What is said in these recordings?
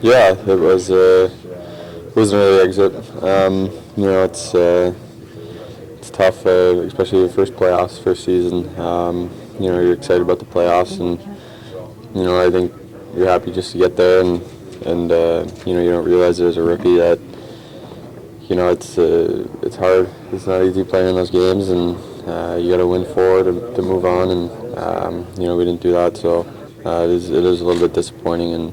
Yeah, it was. Wasn't really exit. It's tough, especially the first playoffs, first season. You're excited about the playoffs, and I think you're happy just to get there, and you don't realize as a rookie that it's hard. It's not easy playing in those games, and you got to win four to move on, and we didn't do that, so it is a little bit disappointing, and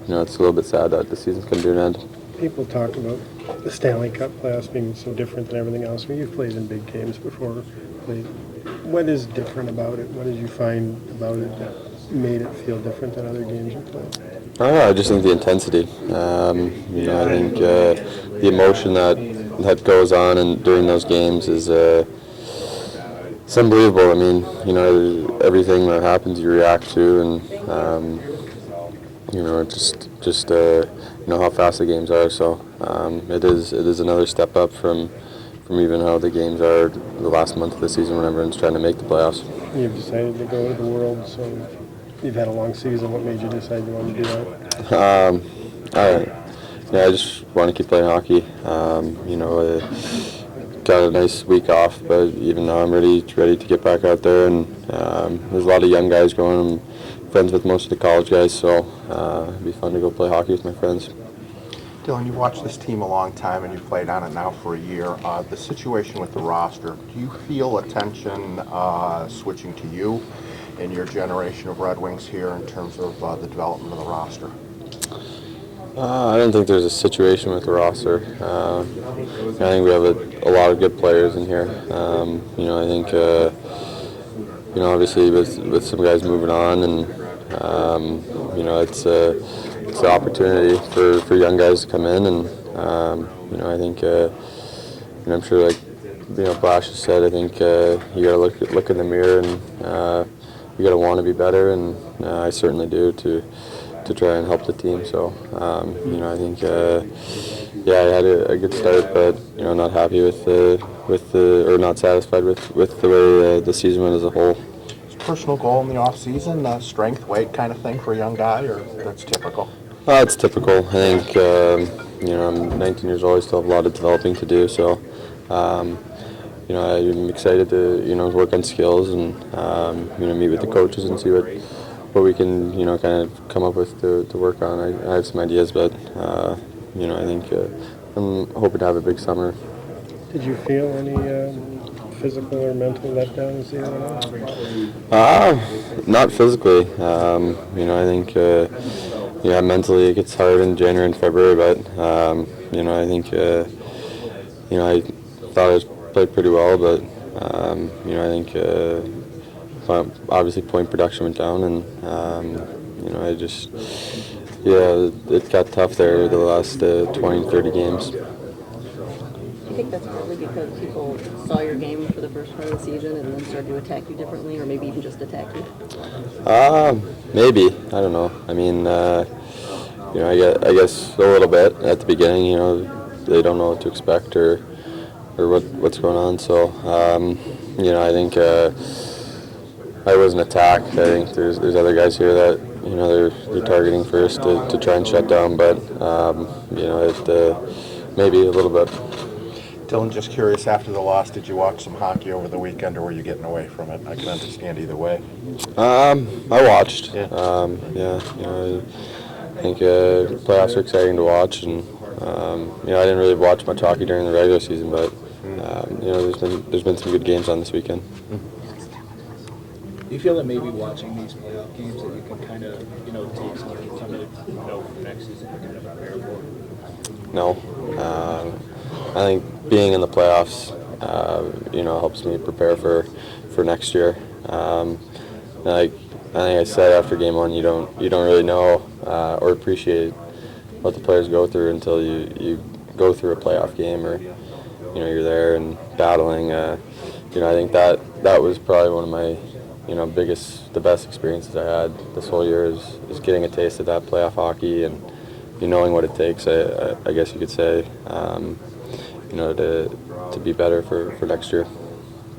it's a little bit sad that the season's come to an end. People talk about the Stanley Cup playoffs being so different than everything else. I mean, you've played in big games before. What is different about it? What did you find about it that made it feel different than other games you played? I just think the intensity. I think the emotion that goes on and during those games is it's unbelievable. I mean, everything that happens you react to, and how fast the games are. So it is another step up from even how the games are the last month of the season when everyone's trying to make the playoffs. You've decided to go to the World, so you've had a long season. What made you decide you wanted to do that? I just want to keep playing hockey. Got a nice week off, but even now I'm ready to get back out there. And there's a lot of young guys going. I'm friends with most of the college guys, so it'd be fun to go play hockey with my friends. Dylan, you've watched this team a long time and you've played on it now for a year. The situation with the roster, do you feel attention switching to you and your generation of Red Wings here in terms of the development of the roster? I don't think there's a situation with the roster. I think we have a lot of good players in here. I think, obviously with some guys moving on, and it's an opportunity for young guys to come in, and I think, and I'm sure Blash has said, I think you got to look in the mirror, and you got to want to be better, and I certainly do to try and help the team. So I think I had a good start, but not happy or not satisfied with the way the season went as a whole. Personal goal in the off season, strength, weight kind of thing for a young guy, or that's typical? It's typical. I think I'm 19 years old. I still have a lot of developing to do. So I'm excited to work on skills and meet with the coaches and see what we can kind of come up with to work on. I have some ideas, but I think I'm hoping to have a big summer. Did you feel any physical or mental letdowns the other night? Not physically. I think mentally it gets hard in January and February, but I think I thought I played pretty well, but I think obviously point production went down, and it got tough there the last 20, 30 games. Do you think that's partly because people saw your game for the first part of the season and then started to attack you differently, or maybe even just attack you? Maybe. I don't know. I mean, I guess a little bit at the beginning. They don't know what to expect or what's going on. So, I think I wasn't attacked. I think there's other guys here that they're targeting first to try and shut down. But maybe a little bit. Dylan, just curious, after the loss, did you watch some hockey over the weekend, or were you getting away from it? I can understand either way. I watched. Yeah. I think playoffs are exciting to watch, and I didn't really watch much hockey during the regular season, but there's been some good games on this weekend. Do you feel that maybe watching these playoff games that you can kind of take some of the next season to kind of prepare for? No. I think being in the playoffs, helps me prepare for next year. I think I said after game one, you don't really know or appreciate what the players go through until you go through a playoff game, or you're there and battling. I think that was probably one of my the best experiences I had this whole year is getting a taste of that playoff hockey and knowing what it takes. I guess you could say. To be better for next year.